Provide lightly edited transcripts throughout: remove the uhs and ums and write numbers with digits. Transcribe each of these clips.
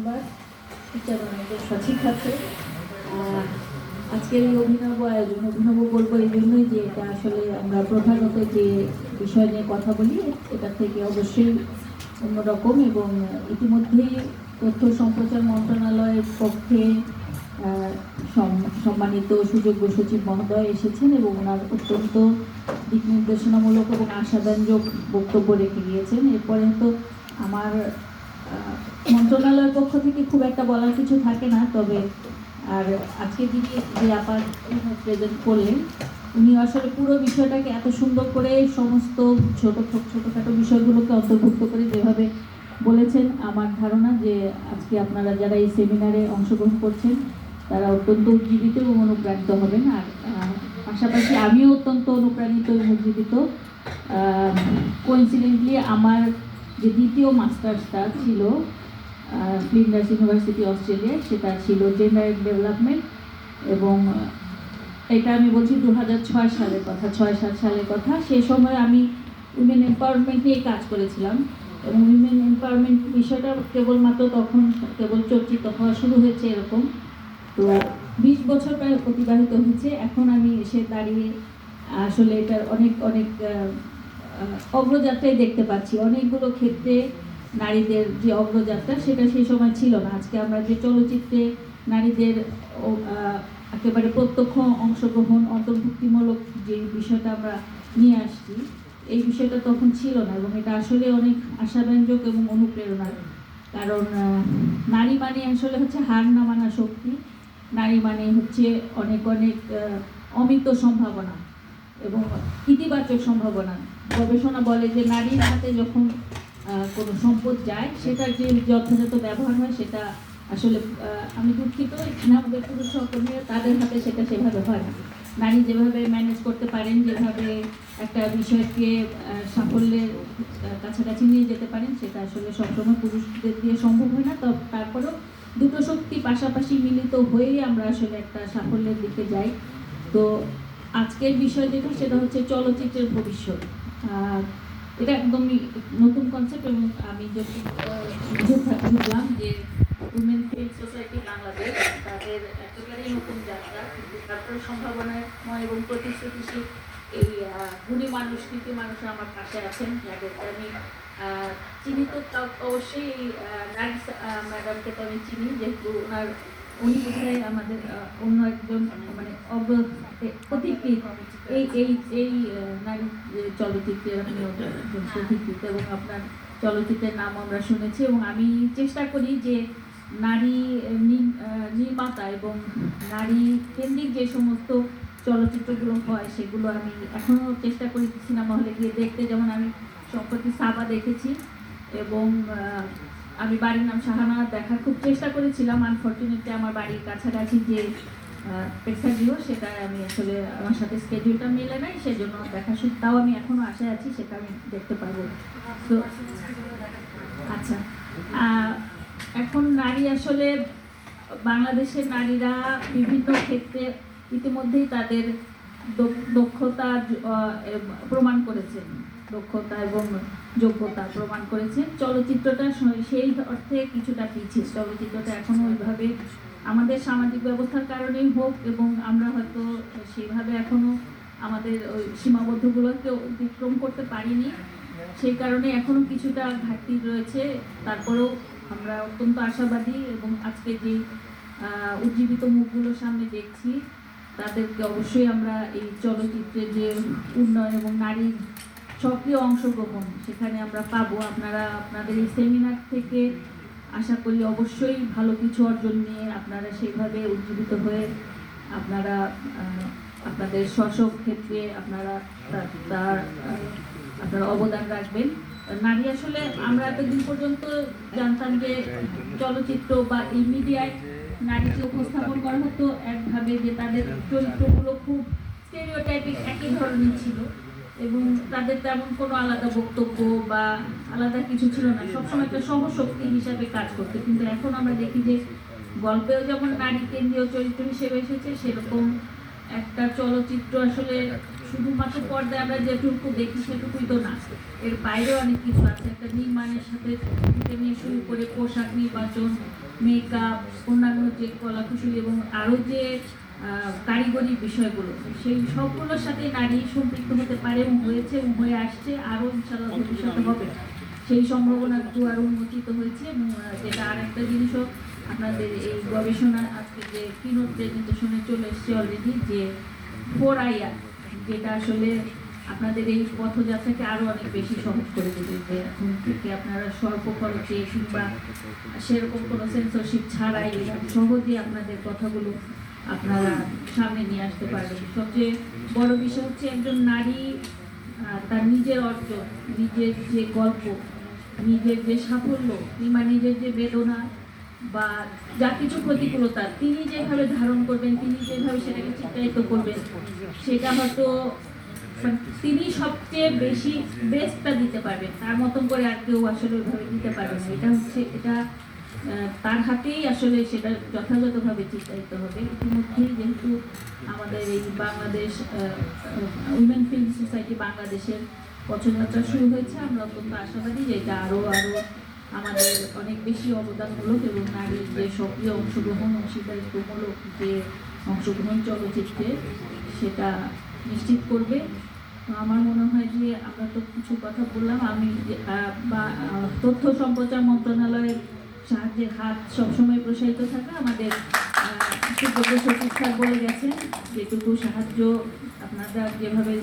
ধন্যবাদ উচ্চারণের সঠিক আছে। আজকের এই অভিনব আয়োজন অভিনব বলবো এই জন্যই যে এটা আসলে আমরা প্রধানত যে বিষয় নিয়ে কথা বলি এটা থেকে অবশ্যই অন্যরকম, এবং ইতিমধ্যেই তথ্য সম্প্রচার মন্ত্রণালয়ের পক্ষে সম্মানিত সুযোগ্য সচিব মহোদয় এসেছেন এবং ওনার অত্যন্ত দিক নির্দেশনামূলক এবং আশাব্যঞ্জক বক্তব্য রেখে গিয়েছেন। এরপরে তো আমার মন্ত্রণালয়ের পক্ষ থেকে খুব একটা বলার কিছু থাকে না, তবে আর আজকে যিনি যে আপার প্রেজেন্ট করলেন উনি আসলে পুরো বিষয়টাকে এত সুন্দর করে সমস্ত ছোটোখাটো বিষয়গুলোকে অন্তর্ভুক্ত করে যেভাবে বলেছেন, আমার ধারণা যে আজকে আপনারা যারা এই সেমিনারে অংশগ্রহণ করছেন তারা অত্যন্ত উজ্জীবিত এবং অনুপ্রাণিত হবেন। আর পাশাপাশি আমিও অত্যন্ত অনুপ্রাণিত এবং উজ্জীবিত। কোইন্সিডেন্টলি আমার যে দ্বিতীয় মাস্টার্সটা ছিল ফ্লিন্ডার্স ইউনিভার্সিটি অস্ট্রেলিয়া, সেটা ছিল জেন্ডার ডেভেলপমেন্ট, এবং এটা আমি বলছি 2006 সালের কথা, 6-7 সালের কথা। সেই সময় আমি উইমেন এম্পাওয়ারমেন্ট নিয়ে কাজ করেছিলাম, এবং উইমেন এম্পাওয়ারমেন্ট বিষয়টা কেবলমাত্র তখন কেবল চর্চিত হওয়া শুরু হয়েছে এরকম। তো 20 বছর প্রায় অতিবাহিত হয়েছে। এখন আমি এসে দাঁড়িয়ে আসলে এটার অনেক অনেক অগ্রযাত্রাই দেখতে পাচ্ছি। অনেকগুলো ক্ষেত্রে নারীদের যে অগ্রযাত্রা সেটা সেই সময় ছিল না। আজকে আমরা যে চলচ্চিত্রে নারীদের একেবারে প্রত্যক্ষ অংশগ্রহণ অন্তর্ভুক্তিমূলক যে বিষয়টা আমরা নিয়ে আসছি, এই বিষয়টা তখন ছিল না, এবং এটা আসলে অনেক আশাব্যঞ্জক এবং অনুপ্রেরণার। কারণ নারী মানে আসলে হচ্ছে হার না মানা শক্তি, নারী মানে হচ্ছে অনেক অনেক অমিত সম্ভাবনা এবং ইতিবাচক সম্ভাবনা। গবেষণা বলে যে নারীর হাতে যখন কোনো সম্পদ যায় সেটার যে যথাযথ ব্যবহার হয় সেটা আসলে আমি দুঃখিত, এখানে আমাদের পুরুষ সহকর্মীরা তাদের হাতে সেটা সেভাবে হয় না। নারী যেভাবে ম্যানেজ করতে পারেন, যেভাবে একটা বিষয়কে সাফল্যের কাছাকাছি নিয়ে যেতে পারেন, সেটা আসলে সবসময় পুরুষদের দিয়ে সম্ভব হয় না। তারপরেও দুটো শক্তি পাশাপাশি মিলিত হয়েই আমরা আসলে একটা সাফল্যের দিকে যাই। তো আজকের বিষয় যেটা সেটা হচ্ছে চলচ্চিত্রের ভবিষ্যৎ। এটা একদমই নতুন কনসেপ্ট, এবং আমি যদি বুঝলাম যে উইমেন ফিল্ম সোসাইটি বাংলাদেশ তাদের একেবারেই নতুন যাত্রা, কিন্তু তারপরে সম্ভাবনাময় এবং প্রতিশ্রুতিশীল এই গুণী মানুষ কৃতি মানুষরা আমার পাশে আছেন, যাদেরকে আমি চিনি। তো অবশ্যই এই নার্স ম্যাডামকে তো আমি চিনি, যেহেতু উনি বোধহয় আমাদের অন্য একজন মানে পথিকৃৎ এই এই এই নারী চলচ্চিত্রের আপনি একজন পথিকৃৎ, এবং আপনার চলচ্চিত্রের নাম আমরা শুনেছি। এবং আমি চেষ্টা করি যে নারী নির্মাতা এবং নারী কেন্দ্রিক যে সমস্ত চলচ্চিত্রগুলো হয় সেগুলো আমি এখনও চেষ্টা করি সিনেমা হলে গিয়ে দেখতে। যেমন আমি সম্প্রতি সাবা দেখেছি, এবং আমি বাড়ির নাম শাহানা দেখার খুব চেষ্টা করেছিলাম। আনফর্চুনেটলি আমার বাড়ির কাছাকাছি যে প্রেক্ষাগৃহ সেটা আমি আসলে আমার সাথে স্কেডিউলটা মেলে নাই, সেজন্য দেখা তাও আমি এখনও আশায় আছি সেটা আমি দেখতে পারবো। তো আচ্ছা, এখন নারী আসলে বাংলাদেশের নারীরা বিভিন্ন ক্ষেত্রে ইতিমধ্যেই তাদের দক্ষতা প্রমাণ করেছেন, দক্ষতা এবং যোগ্যতা প্রমাণ করেছেন। চলচ্চিত্রটা সেই অর্থে কিছুটা পিছিয়ে, চলচ্চিত্রটা এখনও ওইভাবে আমাদের সামাজিক ব্যবস্থার কারণেই হোক, এবং আমরা হয়তো সেইভাবে এখনও আমাদের ওই সীমাবদ্ধগুলোকে অতিক্রম করতে পারিনি, সেই কারণে এখনও কিছুটা ঘাটতি রয়েছে। তারপরেও আমরা অত্যন্ত আশাবাদী, এবং আজকে যে উজ্জীবিত মুখগুলোর সামনে দেখছি তাদেরকে অবশ্যই আমরা এই চলচ্চিত্রের যে উন্নয়ন এবং নারীর সক্রিয় অংশগ্রহণ সেখানে আমরা পাবো। আপনারা আপনাদের এই সেমিনার থেকে আশা করি অবশ্যই ভালো কিছু অর্জন নিয়ে আপনারা সেইভাবে উজ্জীবিত হয়ে আপনারা আপনাদের স্ব ক্ষেত্রে আপনারা আপনারা অবদান রাখবেন। নারী আসলে আমরা এতদিন পর্যন্ত জানতাম যে চলচ্চিত্র বা এই মিডিয়ায় নারীকে উপস্থাপন করা হতো একভাবে, যে তাদের চরিত্রগুলো খুব স্টেরিওটাইপিক একই ধরনের ছিল, এবং তাদের তেমন কোনো আলাদা বক্তব্য বা আলাদা কিছু ছিল না, সবসময় একটা সহশক্তি হিসাবে কাজ করতে। কিন্তু এখন আমরা দেখি যে গল্পেও যেমন নারী কেন্দ্রীয় চরিত্র হিসেবে এসেছে, সেরকম একটা চলচ্চিত্র আসলে শুধুমাত্র পর্দায় আমরা যেটুকু দেখি সেটুকুই তো না, এর বাইরেও অনেক কিছু আছে। একটা নির্মাণের সাথে থেকে নিয়ে শুরু করে পোশাক নির্বাচন, মেকআপ, অন্যান্য যে কলাকুশলী এবং আরও যে কারিগরি বিষয়গুলো, সেই সবগুলোর সাথে নারী সম্পৃক্ত হতে পারে এবং হয়েছে এবং হয়ে আসছে, আরও ইনশাআল্লাহ ভবিষ্যতে হবে। সেই সম্ভাবনা দুয়ার উন্মোচিত হয়েছে এবং যেটা আরেকটা জিনিসও আপনাদের এই গবেষণা আজকে যে কিনোট প্রেজেন্টেশনে চলে এসছে অলরেডি, যে 4IR, যেটা আসলে আপনাদের এই পথযাত্রাকে আরও অনেক বেশি সহজ করে দেবে, যে এখন থেকে আপনারা স্বল্প খরচে কিংবা সেরকম কোনো সেন্সরশিপ ছাড়াই সহজে আপনাদের কথাগুলো আপনারা সামনে নিয়ে আসতে পারবেন। সবচেয়ে বড় বিষয় হচ্ছে একজন নারী তার নিজের অর্জন, নিজের যে গল্প, নিজের যে সাফল্য কিংবা নিজের যে বেদনা বা যা কিছু প্রতিকূলতা তিনি যেভাবে ধারণ করবেন, তিনি যেভাবে সেটাকে চিত্রায়িত করবেন, সেটা হয়তো তিনি সবচেয়ে বেশি বেস্টটা দিতে পারবেন, তার মতন করে আর কেউ আসলে ওইভাবে দিতে পারবে না। এটা তার হাতেই আসলে সেটা যথাযথভাবে চিত্রায়িত হবে। ইতিমধ্যেই যেহেতু আমাদের এই বাংলাদেশ উইমেন ফিল্ম সোসাইটি বাংলাদেশের পথযাত্রা শুরু হয়েছে, আমরা অত্যন্ত আশাবাদী যে এটা আরও আমাদের অনেক বেশি অবদানমূলক এবং নারীর যে সক্রিয় অংশগ্রহণ, অংশীদারিত্বমূলক যে অংশগ্রহণ চলচ্চিত্রে, সেটা নিশ্চিত করবে। আমার মনে হয় যে আমরা তো কিছু কথা বললাম, আমি তথ্য সম্প্রচার মন্ত্রণালয়ের সাহায্যের হাত সবসময় প্রসারিত থাকা, আমাদের সুযোগ্য সচিব স্যার বলে গেছেন যেটুকু সাহায্য আপনারা যেভাবে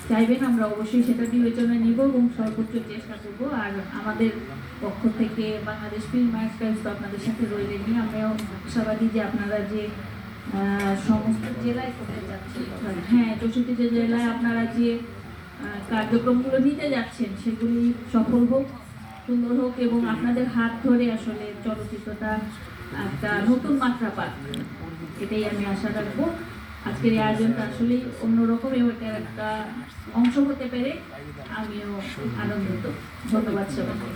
চাইবেন আমরা অবশ্যই সেটা বিবেচনায় নিব এবং সর্বোচ্চ চেষ্টা করব। আর আমাদের পক্ষ থেকে বাংলাদেশ ফিল্ম আর্কাইভস তো আপনাদের সাথে রইলেনি, আমরাও আশাবাদী যে আপনারা যে সমস্ত জেলায় করতে যাচ্ছেন, হ্যাঁ 64 জেলায় আপনারা যে কার্যক্রমগুলো নিতে যাচ্ছেন সেগুলি সফল হোক, সুন্দর হোক এবং আপনাদের হাত ধরে আসলে চলচ্চিত্রটা একটা নতুন মাত্রা পাক, এটাই আমি আশা রাখবো। আজকের এই আয়োজনটা আসলেই অন্যরকম এবং এটার একটা অংশ হতে পেরে আমিও আনন্দিত। ধন্যবাদ সবাইকে।